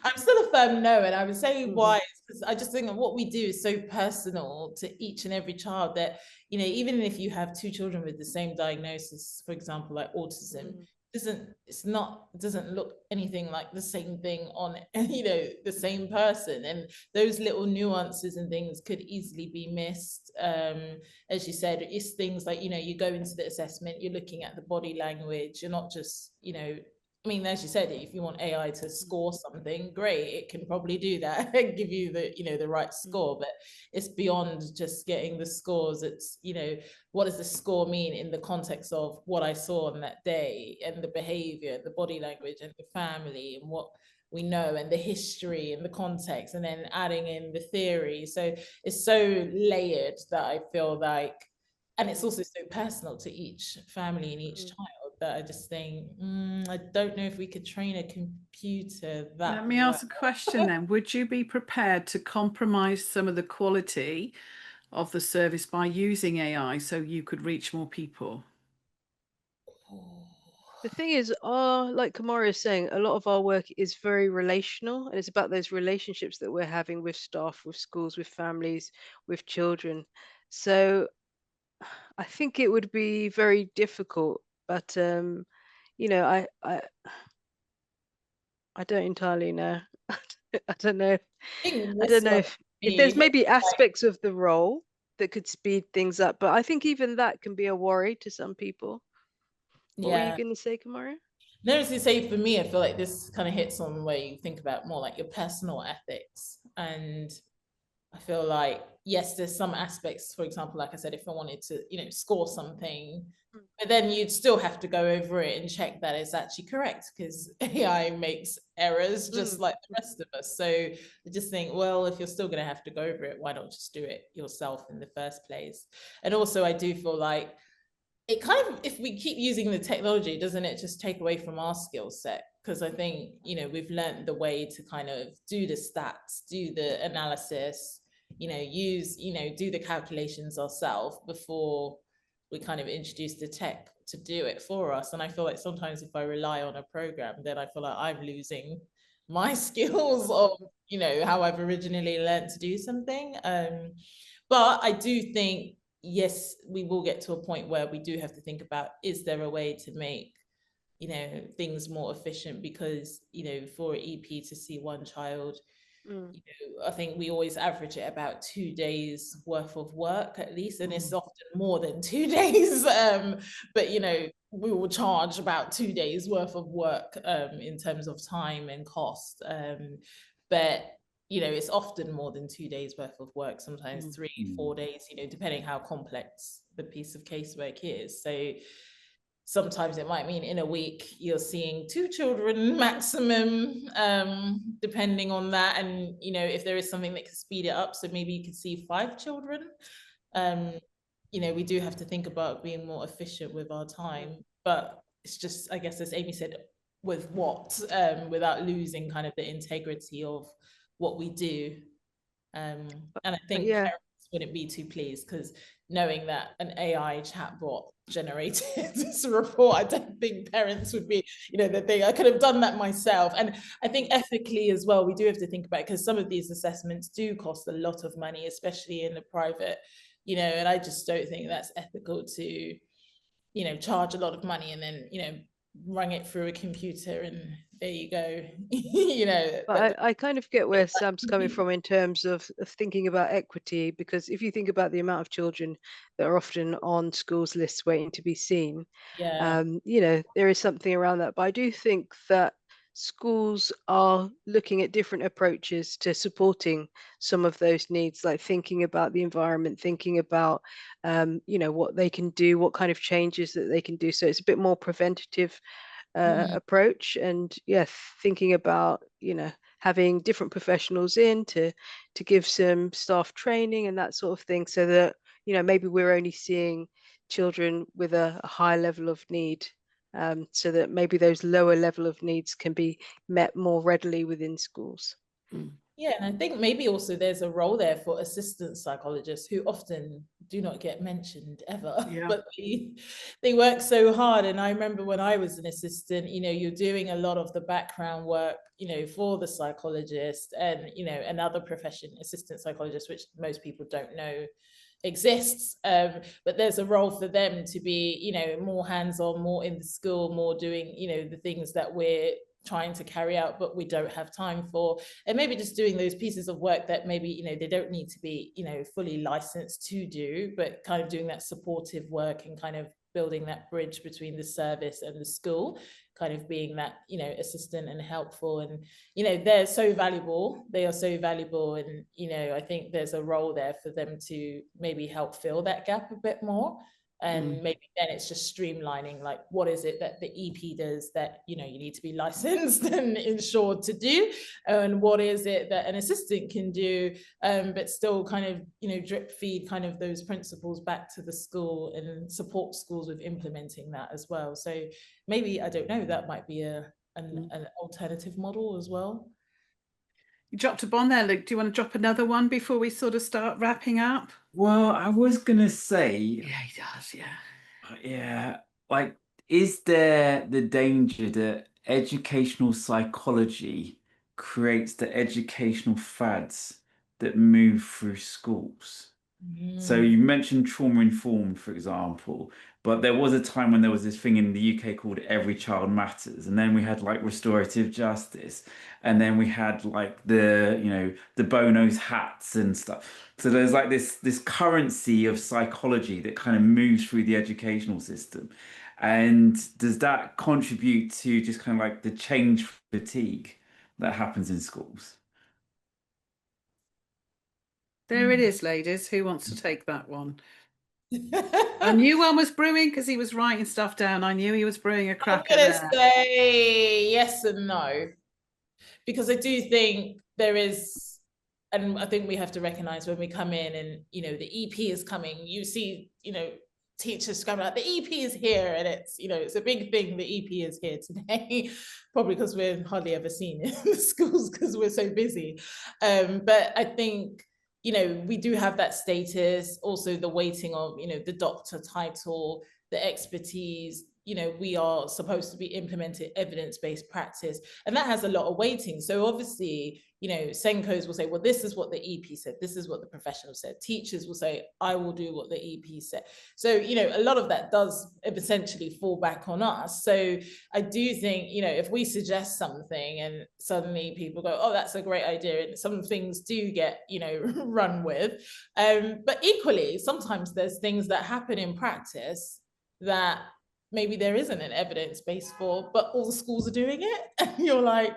I'm still a firm no, and I would say why, because I just think that what we do is so personal to each and every child that, you know, even if you have 2 children with the same diagnosis, for example, like autism, doesn't look anything like the same thing on, you know, the same person, and those little nuances and things could easily be missed. As you said, it's things like, you know, you go into the assessment, you're looking at the body language, you're not just, you know, I mean, as you said, if you want AI to score something, great, it can probably do that and give you the, you know, the right score, but it's beyond just getting the scores. It's, you know, what does the score mean in the context of what I saw on that day, and the behavior, the body language, and the family, and what we know, and the history and the context, and then adding in the theory. So it's so layered that I feel like, and it's also so personal to each family and each child, that I just think, I don't know if we could train a computer that Let me ask a question then. Would you be prepared to compromise some of the quality of the service by using AI so you could reach more people? The thing is, like Kamaria is saying, a lot of our work is very relational, and it's about those relationships that we're having with staff, with schools, with families, with children. So I think it would be very difficult, but you know, I don't entirely know. I don't know. I don't know if there's maybe aspects of the role that could speed things up, but I think even that can be a worry to some people. What were you going to say, Kamaria? No, I was going to say, for me, I feel like this kind of hits on where you think about more like your personal ethics. And I feel like, yes, there's some aspects, for example, like I said, if I wanted to, you know, score something, but then you'd still have to go over it and check that it's actually correct, because AI makes errors just like the rest of us. So I just think, well, if you're still going to have to go over it, why not just do it yourself in the first place? And also, I do feel like it kind of, if we keep using the technology, doesn't it just take away from our skill set? Because I think, you know, we've learned the way to kind of do the stats, do the analysis, do the calculations ourselves before we kind of introduce the tech to do it for us. And I feel like sometimes if I rely on a program, then I feel like I'm losing my skills of, how I've originally learned to do something. But I do think, yes, we will get to a point where we do have to think about, is there a way to make, things more efficient? Because, for an EP to see one child, I think we always average it about 2 days worth of work at least, and it's often more than 2 days. But we will charge about 2 days worth of work in terms of time and cost. But it's often more than 2 days worth of work, sometimes 3-4 days, depending how complex the piece of casework is. So sometimes it might mean in a week you're seeing 2 children maximum, depending on that. And if there is something that can speed it up, so maybe you could see 5 children. We do have to think about being more efficient with our time, but it's just, I guess, as Amy said, with what, without losing kind of the integrity of what we do. And I think parents wouldn't be too pleased, because knowing that an AI chatbot generated this report, I don't think parents would be, I could have done that myself. And I think ethically as well, we do have to think about it, because some of these assessments do cost a lot of money, especially in the private, and I just don't think that's ethical to, charge a lot of money and then, run it through a computer and there you go. But I kind of get where Sam's coming from in terms of thinking about equity, because if you think about the amount of children that are often on schools lists waiting to be seen, there is something around that. But I do think that schools are looking at different approaches to supporting some of those needs, like thinking about the environment, thinking about what they can do, what kind of changes that they can do. So it's a bit more preventative approach. And thinking about having different professionals in to give some staff training and that sort of thing, so that maybe we're only seeing children with a high level of need, so that maybe those lower level of needs can be met more readily within schools. Yeah, and I think maybe also there's a role there for assistant psychologists, who often do not get mentioned ever, but they work so hard. And I remember when I was an assistant, you're doing a lot of the background work, for the psychologist and, another profession, assistant psychologist, which most people don't know exists. But there's a role for them to be, more hands-on, more in the school, more doing, the things that we're trying to carry out but we don't have time for, and maybe just doing those pieces of work that maybe they don't need to be fully licensed to do, but kind of doing that supportive work and kind of building that bridge between the service and the school, kind of being that assistant and helpful. And they're so valuable, they are so valuable. And I think there's a role there for them to maybe help fill that gap a bit more. And maybe then it's just streamlining, like, what is it that the EP does that you need to be licensed and insured to do, and what is it that an assistant can do, but still kind of drip feed kind of those principles back to the school and support schools with implementing that as well. So maybe, I don't know, that might be an alternative model as well. You dropped a bomb there, Luke. Do you want to drop another one before we sort of start wrapping up? Well, I was gonna say, Yeah, he does. yeah, like, is there the danger that educational psychology creates the educational fads that move through schools? So you mentioned trauma informed, for example, but there was a time when there was this thing in the UK called Every Child Matters, and then we had like restorative justice, and then we had like the Bono's hats and stuff. So there's like this currency of psychology that kind of moves through the educational system. And does that contribute to just kind of like the change fatigue that happens in schools? There it is, ladies. Who wants to take that one? I knew one was brewing because he was writing stuff down. I knew he was brewing a cracker. I'm gonna say yes and no, because I do think there is, and I think we have to recognize when we come in and the EP is coming, you see teachers coming out, the EP is here, and it's it's a big thing, the EP is here today, probably because we're hardly ever seen in the schools because we're so busy. But I think you know, we do have that status, also the weighting of, you know, the doctor title, the expertise, you know, we are supposed to be implementing evidence-based practice, and that has a lot of weighting. So obviously, you know, Senkos will say, well, this is what the EP said, this is what the professional said. Teachers will say, I will do what the EP said. So, you know, a lot of that does essentially fall back on us. So I do think, you know, if we suggest something and suddenly people go, oh, that's a great idea, and some things do get, you know, run with. But equally, sometimes there's things that happen in practice that maybe there isn't an evidence base for, but all the schools are doing it. And you're like,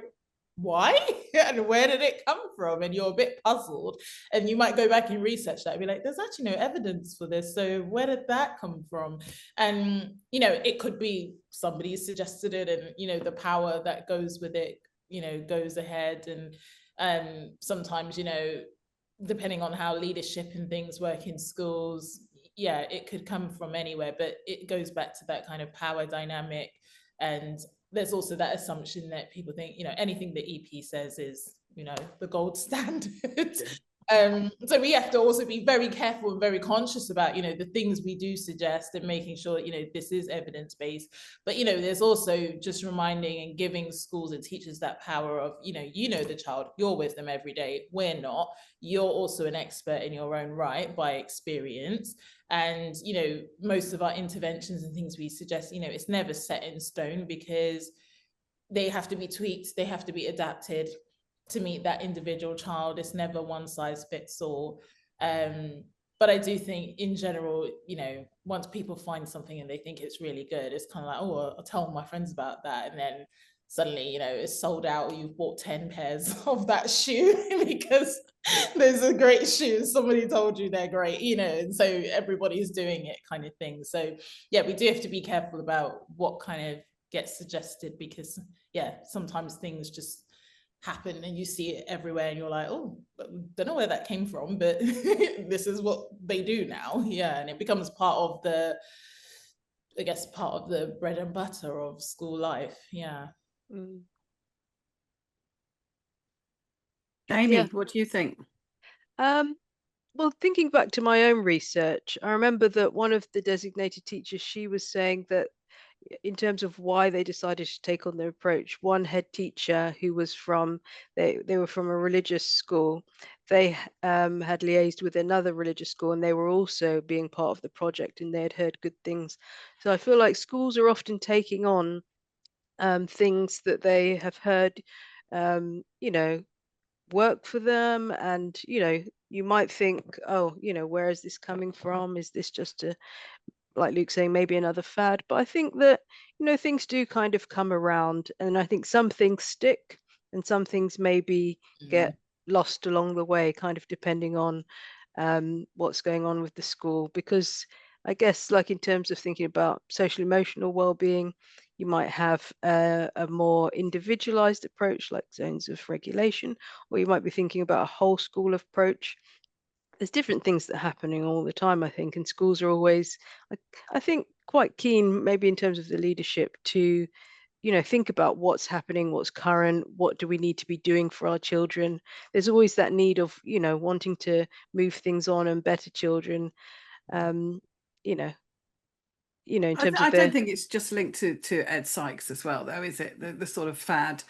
why? And where did it come from? And you're a bit puzzled. And you might go back and research that and be like, there's actually no evidence for this. So where did that come from? And, you know, it could be somebody suggested it, and, you know, the power that goes with it, you know, goes ahead. And sometimes, you know, depending on how leadership and things work in schools, yeah, it could come from anywhere, but it goes back to that kind of power dynamic. And there's also that assumption that people think, you know, anything the EP says is, you know, the gold standard. So we have to also be very careful and very conscious about, you know, the things we do suggest, and making sure, you know, this is evidence-based. But, you know, there's also just reminding and giving schools and teachers that power of, you know the child, you're with them every day, we're not. You're also an expert in your own right by experience. And, you know, most of our interventions and things we suggest, you know, it's never set in stone, because they have to be tweaked, they have to be adapted to meet that individual child. It's never one size fits all. But I do think in general, you know, once people find something and they think it's really good, it's kind of like, oh, I'll tell my friends about that. And then suddenly, you know, it's sold out, or you've bought 10 pairs of that shoe because there's a great shoe and somebody told you they're great, you know, and so everybody's doing it, kind of thing. So yeah, we do have to be careful about what kind of gets suggested, because yeah, sometimes things just happen and you see it everywhere and you're like, oh, don't know where that came from, but this is what they do now. Yeah, and it becomes part of the, I guess, part of the bread and butter of school life. Yeah. Amy, what do you think? Well, thinking back to my own research, I remember that one of the designated teachers, she was saying that in terms of why they decided to take on the approach, one head teacher who was from, they were from a religious school, they had liaised with another religious school, and they were also being part of the project, and they had heard good things. So I feel like schools are often taking on things that they have heard, you know, work for them. And, you know, you might think, oh, you know, where is this coming from? Is this just a, like Luke saying, maybe another fad? But I think that, you know, things do kind of come around, and I think some things stick and some things maybe get lost along the way, kind of depending on what's going on with the school. Because I guess, like in terms of thinking about social emotional well-being, you might have a more individualized approach like zones of regulation, or you might be thinking about a whole school approach. There's different things that are happening all the time, I think, and schools are always, I think, quite keen, maybe in terms of the leadership, to, you know, think about what's happening, what's current, what do we need to be doing for our children. There's always that need of, you know, wanting to move things on and better children, you know, in terms of I don't think it's just linked to Ed Psych as well, though, is it? The sort of fad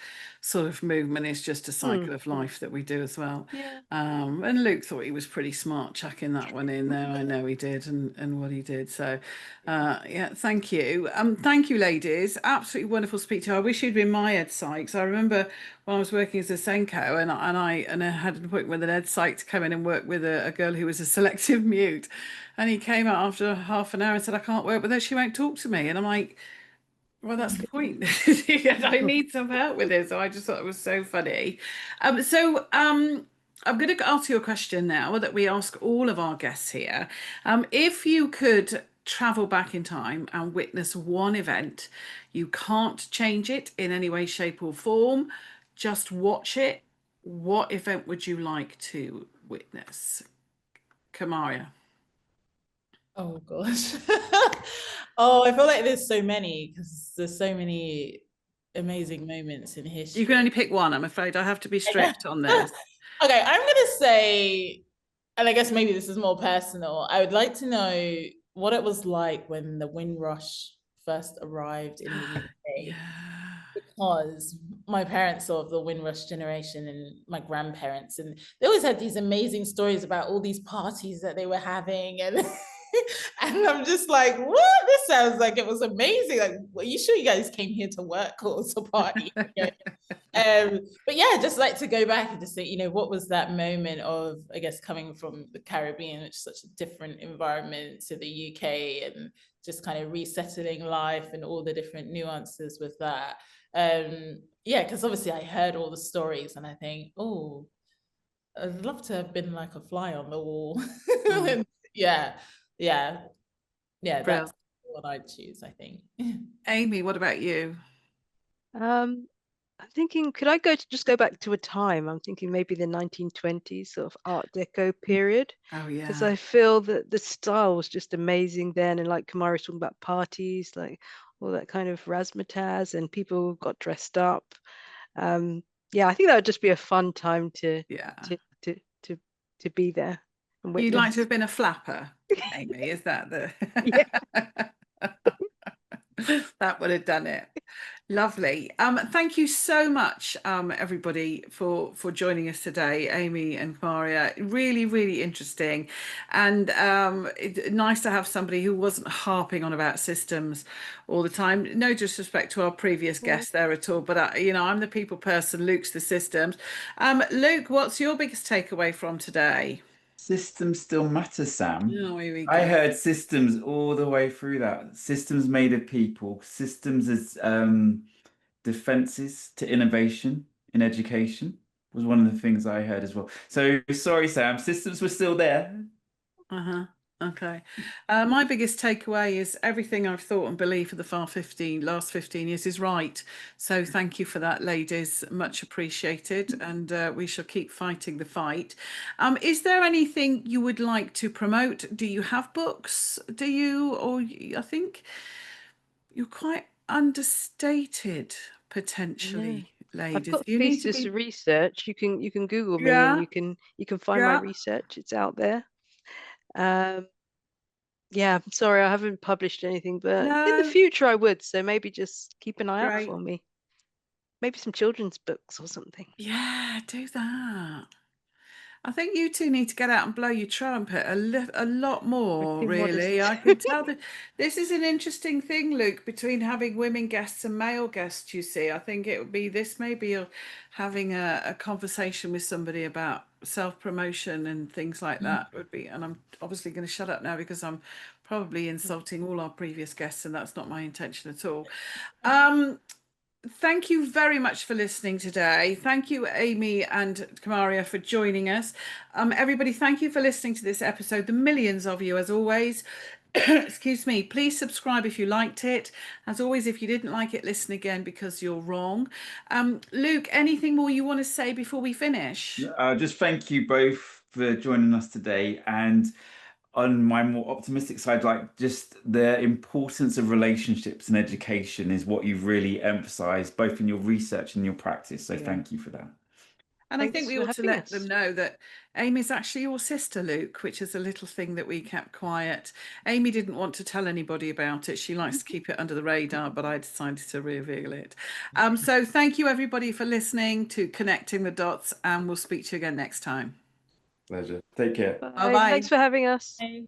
sort of movement is just a cycle of life that we do as well. Yeah. And Luke thought he was pretty smart chucking that one in there. I know he did, and what he did. So yeah, thank you. Thank you, ladies. Absolutely wonderful to speak to you. I wish you'd been my Ed Psych. I remember when I was working as a Senko, and I had an appointment with an Ed Psych to come in and work with a girl who was a selective mute. And he came out after half an hour and said, I can't work with her, she won't talk to me. And I'm like, well, that's the point. I need some help with this. So I just thought it was so funny. I'm going to ask you a question now that we ask all of our guests here. If you could travel back in time and witness one event, you can't change it in any way, shape or form, just watch it, what event would you like to witness? Kamaria. Oh gosh. Oh, I feel like there's so many, because there's so many amazing moments in history. You can only pick one, I'm afraid. I have to be strict on this. Okay, I'm gonna say I guess maybe this is more personal. I would like to know what it was like when the Windrush first arrived in the UK. Because my parents saw the Windrush generation and my grandparents, and they always had these amazing stories about all these parties that they were having, and and I'm just like, what? This sounds like it was amazing. Like, are you sure you guys came here to work or to party? But yeah, just like to go back and just say, what was that moment of, I guess, coming from the Caribbean, which is such a different environment, to the UK, and just kind of resettling life and all the different nuances with that. Yeah, because obviously I heard all the stories and I think, oh, I'd love to have been like a fly on the wall. And yeah, that's what I'd choose, I think. Amy, what about you? I'm thinking, could I just go back to a time? I'm thinking maybe the 1920s, sort of Art Deco period. Oh yeah. Because I feel that the style was just amazing then, and like Kamaria was talking about parties, like all that kind of razzmatazz, and people got dressed up. Yeah, I think that would just be a fun time to be there. And you'd like to have been a flapper, Amy? Is that the? That would have done it. Lovely. Thank you so much, everybody, for joining us today, Amy and Kamaria. Really, really interesting, and nice to have somebody who wasn't harping on about systems all the time. No disrespect to our previous guests there at all, but I'm the people person. Luke's the systems. Luke, what's your biggest takeaway from today? Systems still matter, Sam. Oh, here we go. I heard systems all the way through that. Systems made of people. Systems as defenses to innovation in education was one of the things I heard as well. So sorry, Sam, systems were still there. Okay. My biggest takeaway is everything I've thought and believed for the last 15 years is right. So thank you for that, ladies. Much appreciated. And we shall keep fighting the fight. Is there anything you would like to promote? Do you have books? Do you? Or I think you're quite understated potentially, ladies. I've got you need pieces to of research. You can Google me and you can find my research. It's out there. Yeah, I'm sorry, I haven't published anything, but in the future I would. So maybe just keep an eye out for me. Maybe some children's books or something. Yeah, do that. I think you two need to get out and blow your trumpet a lot more, really. I can tell that this is an interesting thing, Luke, between having women guests and male guests, you see. I think it would be this, maybe you're having a conversation with somebody about self-promotion and things like that would be, and I'm obviously going to shut up now because I'm probably insulting all our previous guests, and that's not my intention at all. Thank you very much for listening today. Thank you, Amy and Kamaria, for joining us. Everybody, thank you for listening to this episode. The millions of you, as always. Excuse me. Please subscribe if you liked it. As always, if you didn't like it, listen again because you're wrong. Luke, anything more you want to say before we finish? Just thank you both for joining us today. And on my more optimistic side, like just the importance of relationships in education is what you've really emphasized, both in your research and your practice. So thank you for that. And I think we ought to let them know that Amy's actually your sister, Luke, which is a little thing that we kept quiet. Amy didn't want to tell anybody about it. She likes to keep it under the radar, but I decided to reveal it. So thank you, everybody, for listening to Connecting the Dots, and we'll speak to you again next time. Pleasure. Take care. Bye. Thanks for having us. Bye.